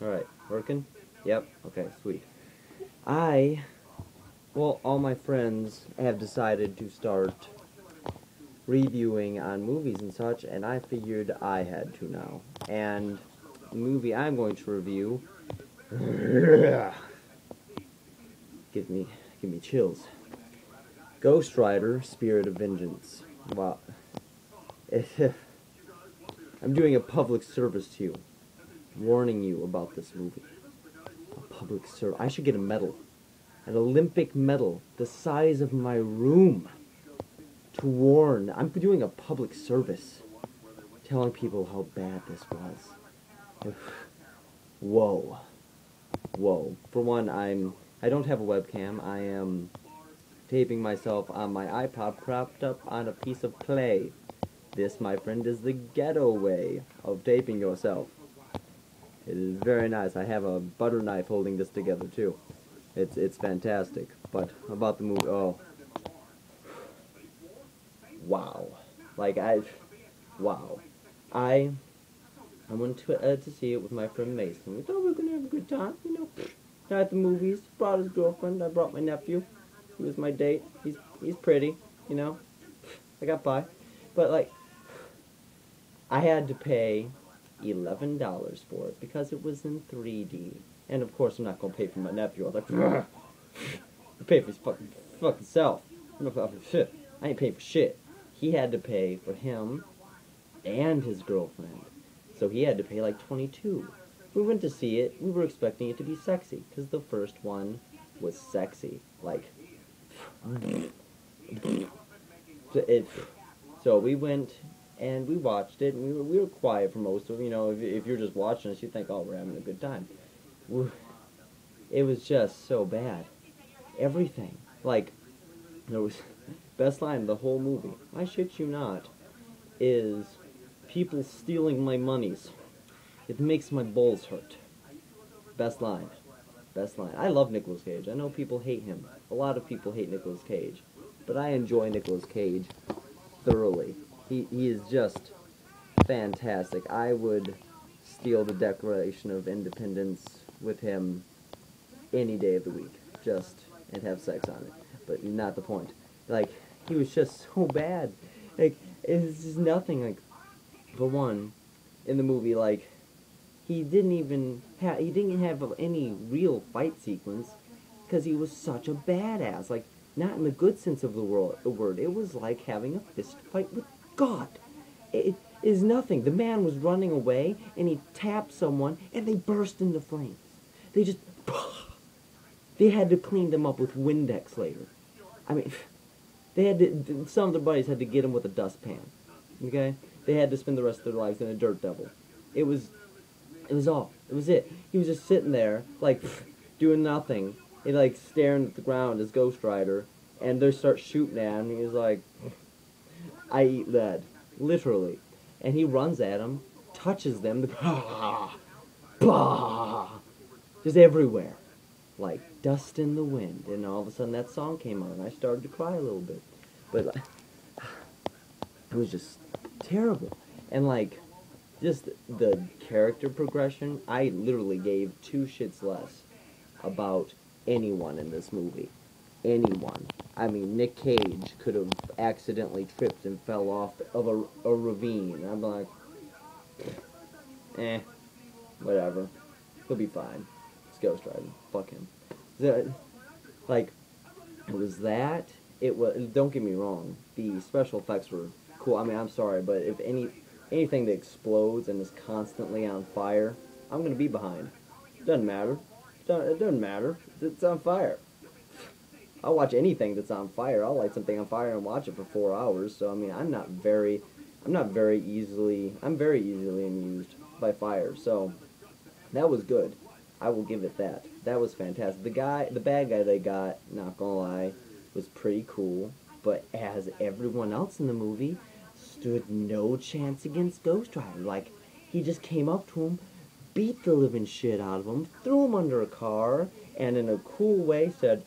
Alright, working? Yep, okay, sweet. Well, all my friends have decided to start reviewing on movies and such, and I figured I had to now. And the movie I'm going to review give me give me chills. Ghost Rider: Spirit of Vengeance. Wow. I'm doing a public service to you, warning you about this movie. A public service. I should get a medal. An Olympic medal the size of my room to warn. I'm doing a public service telling people how bad this was. Whoa. Whoa. For one, I don't have a webcam. I am taping myself on my iPod propped up on a piece of clay. This, my friend, is the ghetto way of taping yourself. It is very nice. I have a butter knife holding this together too. It's fantastic. But about the movie, oh, wow. Like wow. I went to see it with my friend Mason. We thought we were gonna have a good time, you know. At the movies, brought his girlfriend. I brought my nephew. He was my date. He's pretty, you know. I got by, but like, I had to pay $11 for it because it was in 3D. And of course, I'm not gonna pay for my nephew. I was like, I pay for his fucking self. I'm not for shit. I ain't paying for shit. He had to pay for him and his girlfriend, so he had to pay like 22. We went to see it. We were expecting it to be sexy because the first one was sexy. Like, so we went and we watched it, and we were quiet for most of it. You know, if you're just watching us, you think, oh, we're having a good time. It was just so bad. Everything. Like, there was best line of the whole movie. I shit you not. Is people stealing my monies. It makes my balls hurt. Best line. Best line. I love Nicolas Cage. I know people hate him. A lot of people hate Nicolas Cage. But I enjoy Nicolas Cage thoroughly. He is just fantastic. I would steal the Declaration of Independence with him any day of the week. Just, and have sex on it. But not the point. Like, he was just so bad. Like, it's just nothing. Like, for one, in the movie, like, he didn't have any real fight sequence because he was such a badass. Like, not in the good sense of the word. It was like having a fist fight with God. It is nothing. The man was running away, and he tapped someone, and they burst into flames. They just... They had to clean them up with Windex later. I mean, some of their buddies had to get him with a dustpan. Okay? They had to spend the rest of their lives in a dirt devil. It was it. He was just sitting there, like, doing nothing. He, like, staring at the ground as Ghost Rider, and they start shooting at him, and he's like, I eat lead. Literally. And he runs at him, touches them, just everywhere. Like dust in the wind, and all of a sudden that song came on, and I started to cry a little bit. But, like, it was just terrible. And, like, just the character progression, I literally gave two shits less about anyone in this movie. Anyone. I mean, Nick Cage could have accidentally tripped and fell off of a ravine. I'm like, whatever. He'll be fine. It's Ghost Rider. Fuck him. Like, it was that. It was. Don't get me wrong. The special effects were cool. I mean, I'm sorry, but if anything that explodes and is constantly on fire, I'm gonna be behind. Doesn't matter. It doesn't matter. It's on fire. I'll watch anything that's on fire. I'll light something on fire and watch it for 4 hours. So I mean, I'm very easily amused by fire. So that was good. I will give it that. That was fantastic. The bad guy they got, not gonna lie, was pretty cool. But as everyone else in the movie, stood no chance against Ghost Rider. Like, he just came up to him, beat the living shit out of him, threw him under a car, and in a cool way said,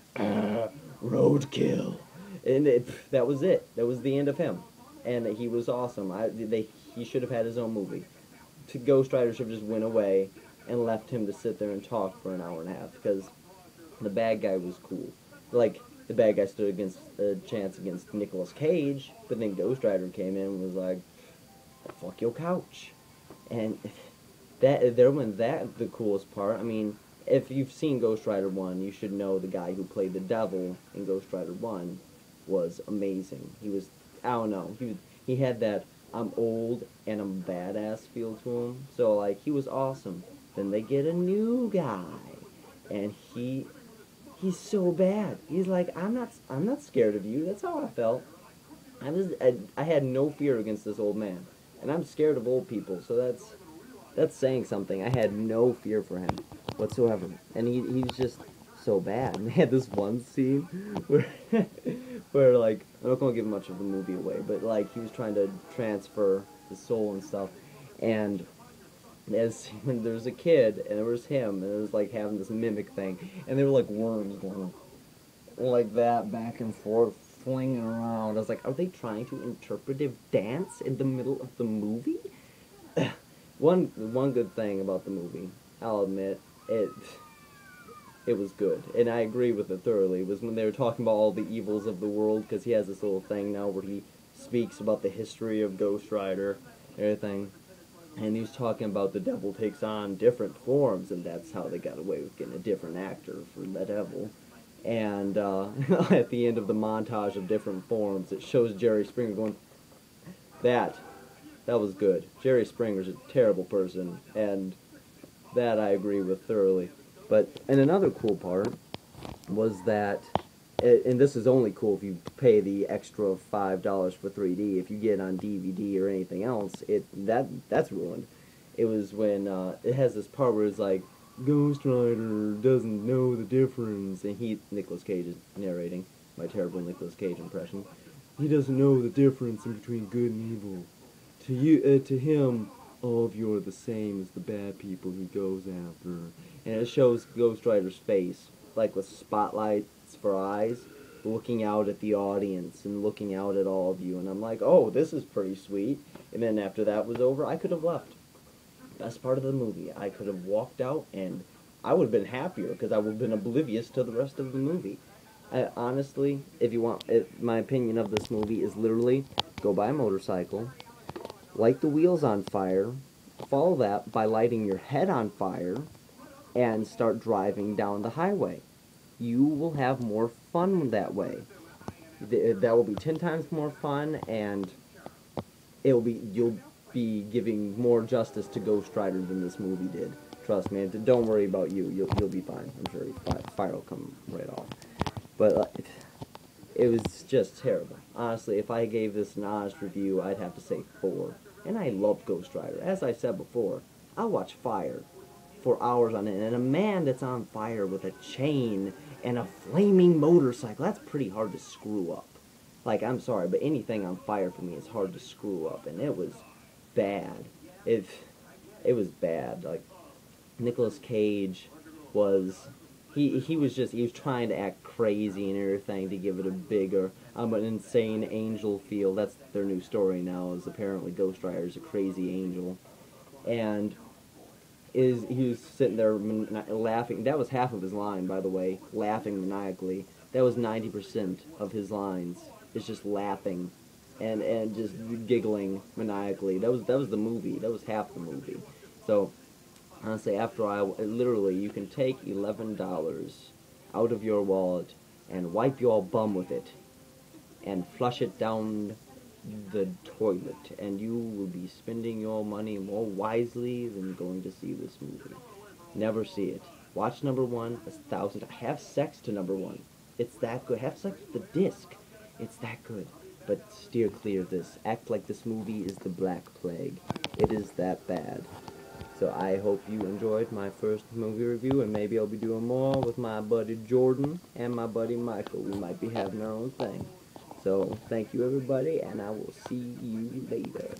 roadkill. And that was it. That was the end of him. And he was awesome. He should have had his own movie. Ghost Rider should have just went away and left him to sit there and talk for an hour and a half because the bad guy was cool. Like, the bad guy stood against a chance against Nicolas Cage, but then Ghost Rider came in and was like, fuck your couch. And there went that the coolest part. I mean, if you've seen Ghost Rider 1, you should know the guy who played the devil in Ghost Rider 1 was amazing. He was, I don't know, he had that I'm old and I'm badass feel to him. So, like, he was awesome. Then they get a new guy, and he's so bad. He's like, I'm not scared of you. That's how I felt. I had no fear against this old man, and I'm scared of old people. So that's saying something. I had no fear for him whatsoever, and he's just so bad. And they had this one scene where where like I'm not gonna give much of the movie away, but like he was trying to transfer his soul and stuff, and when there was a kid and there was him and it was like having this mimic thing, and they were like worms going like that back and forth flinging around. I was like, are they trying to interpretive dance in the middle of the movie? One good thing about the movie, I'll admit, it was good, and I agree with it thoroughly, was when they were talking about all the evils of the world, because he has this little thing now where he speaks about the history of Ghost Rider and everything, and he's talking about the devil takes on different forms, and that's how they got away with getting a different actor for the devil. And at the end of the montage of different forms, it shows Jerry Springer going, that was good. Jerry Springer's a terrible person, and that I agree with thoroughly. And another cool part was that, and this is only cool if you pay the extra $5 for 3D. If you get it on DVD or anything else, that's ruined. It was when it has this part where it's like, Ghost Rider doesn't know the difference, and Nicolas Cage is narrating my terrible Nicolas Cage impression. He doesn't know the difference in between good and evil. To him, all of you are the same as the bad people he goes after. And it shows Ghost Rider's face, like with spotlights for eyes, looking out at the audience and looking out at all of you. And I'm like, oh, this is pretty sweet. And then after that was over, I could have left. Best part of the movie. I could have walked out, and I would have been happier because I would have been oblivious to the rest of the movie. Honestly, if you want, my opinion of this movie is literally go buy a motorcycle, light the wheels on fire, follow that by lighting your head on fire, and start driving down the highway. You will have more fun that way. That will be 10 times more fun, and you'll be giving more justice to Ghost Rider than this movie did. Trust me. Don't worry about you. You'll be fine. I'm sure fire will come right off. But it was just terrible. Honestly, if I gave this an honest review, I'd have to say 4. And I love Ghost Rider. As I said before, I'll watch fire for hours on end. And a man that's on fire with a chain and a flaming motorcycle, that's pretty hard to screw up. Like, I'm sorry, but anything on fire for me is hard to screw up. And it was bad. It was bad. Like, Nicolas Cage was... He was trying to act crazy and everything to give it a bigger, an insane angel feel. That's their new story now, is apparently Ghost Rider's a crazy angel. And he was sitting there laughing. That was half of his line, by the way, laughing maniacally. That was 90% of his lines. It's just laughing and just giggling maniacally. That was the movie. That was half the movie. So... honestly, literally, you can take $11 out of your wallet and wipe your bum with it and flush it down the toilet, and you will be spending your money more wisely than going to see this movie. Never see it. Watch number 1 1,000. Have sex to number 1. It's that good. Have sex with the disc. It's that good. But steer clear of this. Act like this movie is the Black Plague. It is that bad. So I hope you enjoyed my first movie review, and maybe I'll be doing more with my buddy Jordan and my buddy Michael. We might be having our own thing. So thank you, everybody, and I will see you later.